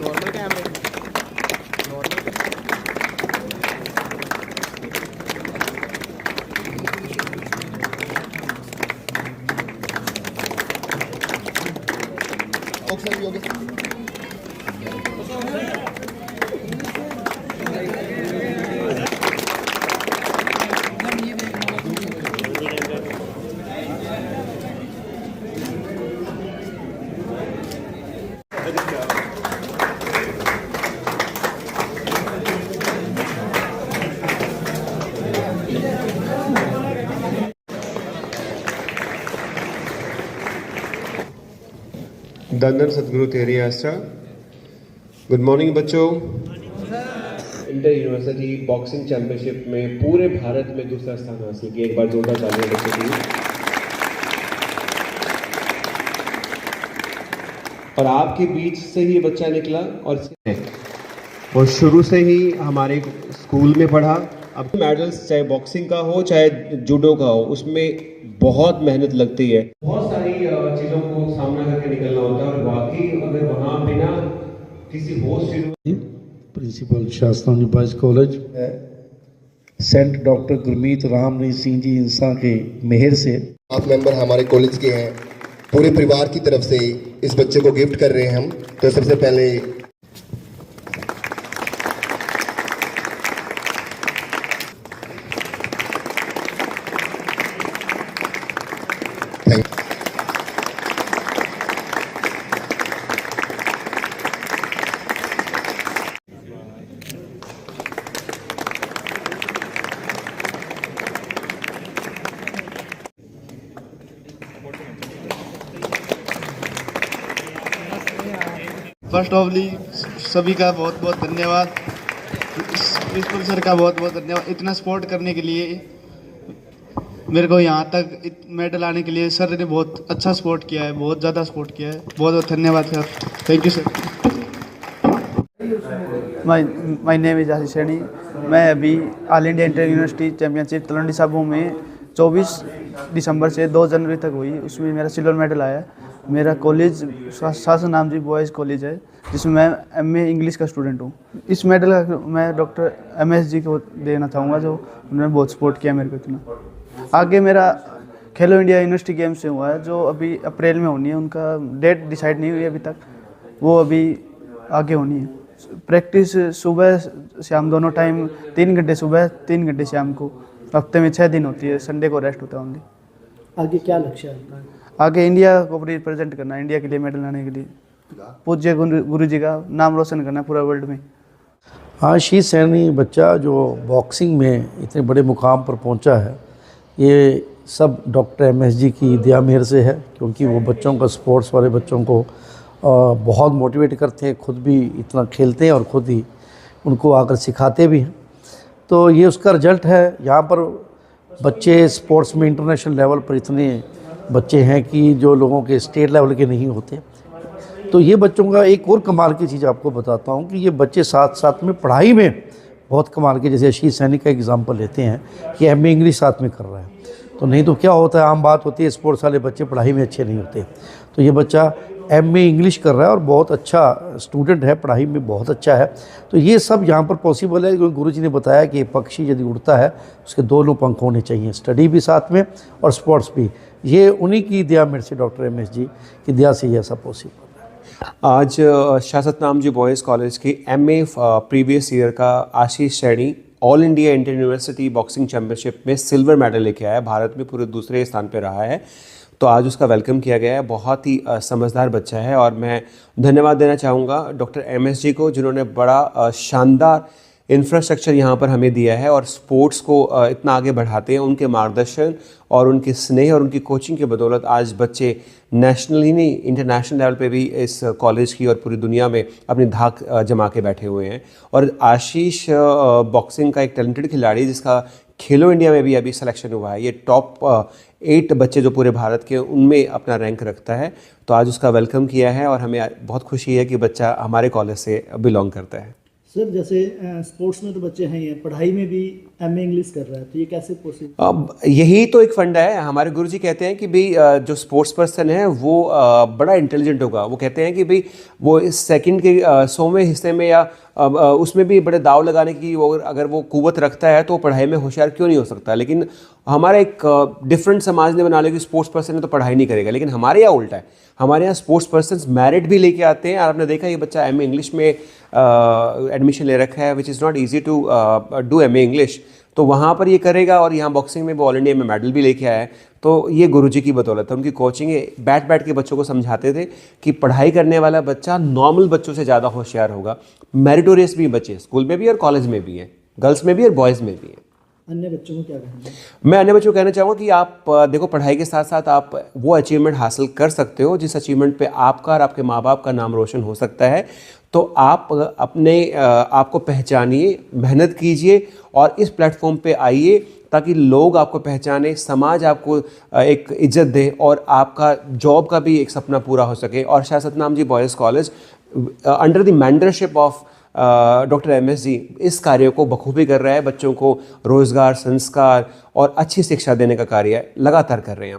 Normal कैमरे option भी होगा। धन्य सतगुरु तेरी आस्था। गुड मॉर्निंग बच्चों। इंटर यूनिवर्सिटी बॉक्सिंग चैंपियनशिप में पूरे भारत में दूसरा स्थान हासिल किया। एक बार जोरदार तालियां बच्चों की। और आपके बीच से ही बच्चा निकला और शुरू से ही हमारे स्कूल में पढ़ा। अब मेडल्स चाहे बॉक्सिंग का हो चाहे जूडो का हो, उसमें बहुत मेहनत लगती है, बहुत सारी चीज़ों को सामना करके निकलना होता है। और वाकई अगर वहाँ बिना किसी होस्ट प्रिंसिपल शास्त्रानी boys college saint doctor Gurmeet Ramneet Singh ji Insan के मेहर से आप मेंबर हमारे कॉलेज के हैं, पूरे परिवार की तरफ से इस बच्चे को गिफ्ट कर रहे हैं हम। तो सबसे पहले फर्स्ट ऑफली सभी का बहुत बहुत धन्यवाद। प्रिंसिपल सर का बहुत बहुत धन्यवाद इतना सपोर्ट करने के लिए। मेरे को यहाँ तक मेडल आने के लिए सर ने बहुत अच्छा सपोर्ट किया है, बहुत ज़्यादा सपोर्ट किया है। बहुत बहुत धन्यवाद sir, thank you sir. My name is Ashish Saini. मैं अभी all India inter university championship Talwandi Sabo में 24 दिसंबर से 2 जनवरी तक हुई, उसमें मेरा सिल्वर मेडल आया। मेरा कॉलेज शासन नाम जी बॉयज़ कॉलेज है, जिसमें मैं एमए इंग्लिश का स्टूडेंट हूँ। इस मेडल का मैं डॉक्टर एमएस जी को देना चाहूँगा, जो उन्होंने बहुत सपोर्ट किया मेरे को इतना। आगे मेरा खेलो इंडिया यूनिवर्सिटी गेम्स से हुआ है, जो अभी अप्रैल में होनी है। उनका डेट डिसाइड नहीं हुई है अभी तक, वो अभी आगे होनी है। प्रैक्टिस सुबह शाम दोनों टाइम 3 घंटे सुबह 3 घंटे शाम को, हफ्ते में 6 दिन होती है, संडे को रेस्ट होता है ओनली। आगे क्या लक्ष्य है? आगे इंडिया को रिप्रेजेंट करना है, इंडिया के लिए मेडल लाने के लिए पूज्य गुरु जी का नाम रोशन करना है पूरा वर्ल्ड में। आशीष सैनी बच्चा जो बॉक्सिंग में इतने बड़े मुकाम पर पहुंचा है, ये सब डॉक्टर एमएस जी की दया मेहर से है, क्योंकि वो बच्चों का स्पोर्ट्स वाले बच्चों को बहुत मोटिवेट करते हैं, खुद भी इतना खेलते हैं और खुद ही उनको आकर सिखाते भी हैं। तो ये उसका रिजल्ट है। यहाँ पर बच्चे स्पोर्ट्स में इंटरनेशनल लेवल पर इतने बच्चे हैं कि जो लोगों के स्टेट लेवल के नहीं होते। तो ये बच्चों का एक और कमाल की चीज़ आपको बताता हूँ कि ये बच्चे साथ साथ में पढ़ाई में बहुत कमाल के, जैसे आशीष सैनी का एग्जाम्पल लेते हैं कि एमए इंग्लिश साथ में कर रहा है। तो नहीं तो क्या होता है, आम बात होती है स्पोर्ट्स वाले बच्चे पढ़ाई में अच्छे नहीं होते। तो ये बच्चा एमए इंग्लिश कर रहा है और बहुत अच्छा स्टूडेंट है, पढ़ाई में बहुत अच्छा है। तो ये सब यहाँ पर पॉसिबल है, क्योंकि गुरुजी ने बताया कि पक्षी यदि उड़ता है उसके दोनों पंख होने चाहिए, स्टडी भी साथ में और स्पोर्ट्स भी। ये उन्हीं की दया मेरे से, डॉक्टर एमएस जी की दया से ये ऐसा पॉसिबल है। आज शासतनाम जी बॉयज़ कॉलेज के एमए प्रीवियस ईयर का Ashish Saini all India inter university boxing championship में सिल्वर मेडल लेके आया, भारत में पूरे दूसरे स्थान पे रहा है। तो आज उसका वेलकम किया गया है। बहुत ही समझदार बच्चा है और मैं धन्यवाद देना चाहूँगा डॉक्टर एमएस जी को, जिन्होंने बड़ा शानदार इंफ्रास्ट्रक्चर यहाँ पर हमें दिया है और स्पोर्ट्स को इतना आगे बढ़ाते हैं। उनके मार्गदर्शन और उनके स्नेह और उनकी कोचिंग के बदौलत आज बच्चे नेशनल ही नहीं इंटरनेशनल लेवल पे भी इस कॉलेज की और पूरी दुनिया में अपनी धाक जमा के बैठे हुए हैं। और आशीष बॉक्सिंग का एक टैलेंटेड खिलाड़ी, जिसका खेलो इंडिया में भी अभी सिलेक्शन हुआ है। ये टॉप 8 बच्चे जो पूरे भारत के, उनमें अपना रैंक रखता है। तो आज उसका वेलकम किया है और हमें बहुत खुशी है कि बच्चा हमारे कॉलेज से बिलोंग करता है। सर जैसे स्पोर्ट्स में तो बच्चे हैं ही हैं, पढ़ाई में भी एमए इंग्लिश कर रहा है, तो ये कैसे पॉसिबल? अब यही तो एक फंडा है। हमारे गुरुजी कहते हैं कि भाई जो स्पोर्ट्स पर्सन है वो बड़ा इंटेलिजेंट होगा। वो कहते हैं कि भाई वो इस सेकंड के 100वें हिस्से में या उसमें भी बड़े दाव लगाने की वो अगर वो कुव्वत रखता है तो पढ़ाई में होशियार क्यों नहीं हो सकता। लेकिन हमारा एक डिफरेंट समाज ने बना लिया कि स्पोर्ट्स पर्सन है तो पढ़ाई नहीं करेगा। लेकिन हमारे यहाँ उल्टा है, हमारे यहाँ स्पोर्ट्स पर्सन मेरिट भी लेके आते हैं। और आपने देखा ये बच्चा एमए इंग्लिश में एडमिशन ले रखा है, which is not easy to do MA English, तो वहाँ पर ये करेगा। और यहाँ बॉक्सिंग में वो ऑल इंडिया में मेडल भी लेके आया है। तो ये गुरुजी की बदौलत है, उनकी कोचिंग है। बैठ बैठ के बच्चों को समझाते थे कि पढ़ाई करने वाला बच्चा नॉर्मल बच्चों से ज़्यादा होशियार होगा। मेरिटोरियस भी बच्चे स्कूल में भी और कॉलेज में भी हैं, गर्ल्स में भी और बॉयज़ में भी हैं। अन्य बच्चों को क्या कहना है? मैं अन्य बच्चों को कहना चाहूँगा कि आप देखो, पढ़ाई के साथ साथ आप वो अचीवमेंट हासिल कर सकते हो जिस अचीवमेंट पे आपका और आपके माँ बाप का नाम रोशन हो सकता है। तो आप अपने आप को पहचानिए, मेहनत कीजिए और इस प्लेटफॉर्म पे आइए ताकि लोग आपको पहचाने, समाज आपको एक इज्जत दे और आपका जॉब का भी एक सपना पूरा हो सके। और Shah Satnam ji boys college under the mentorship of doctor MS ji इस कार्य को बखूबी कर रहा है। बच्चों को रोज़गार, संस्कार और अच्छी शिक्षा देने का कार्य लगातार कर रहे हैं।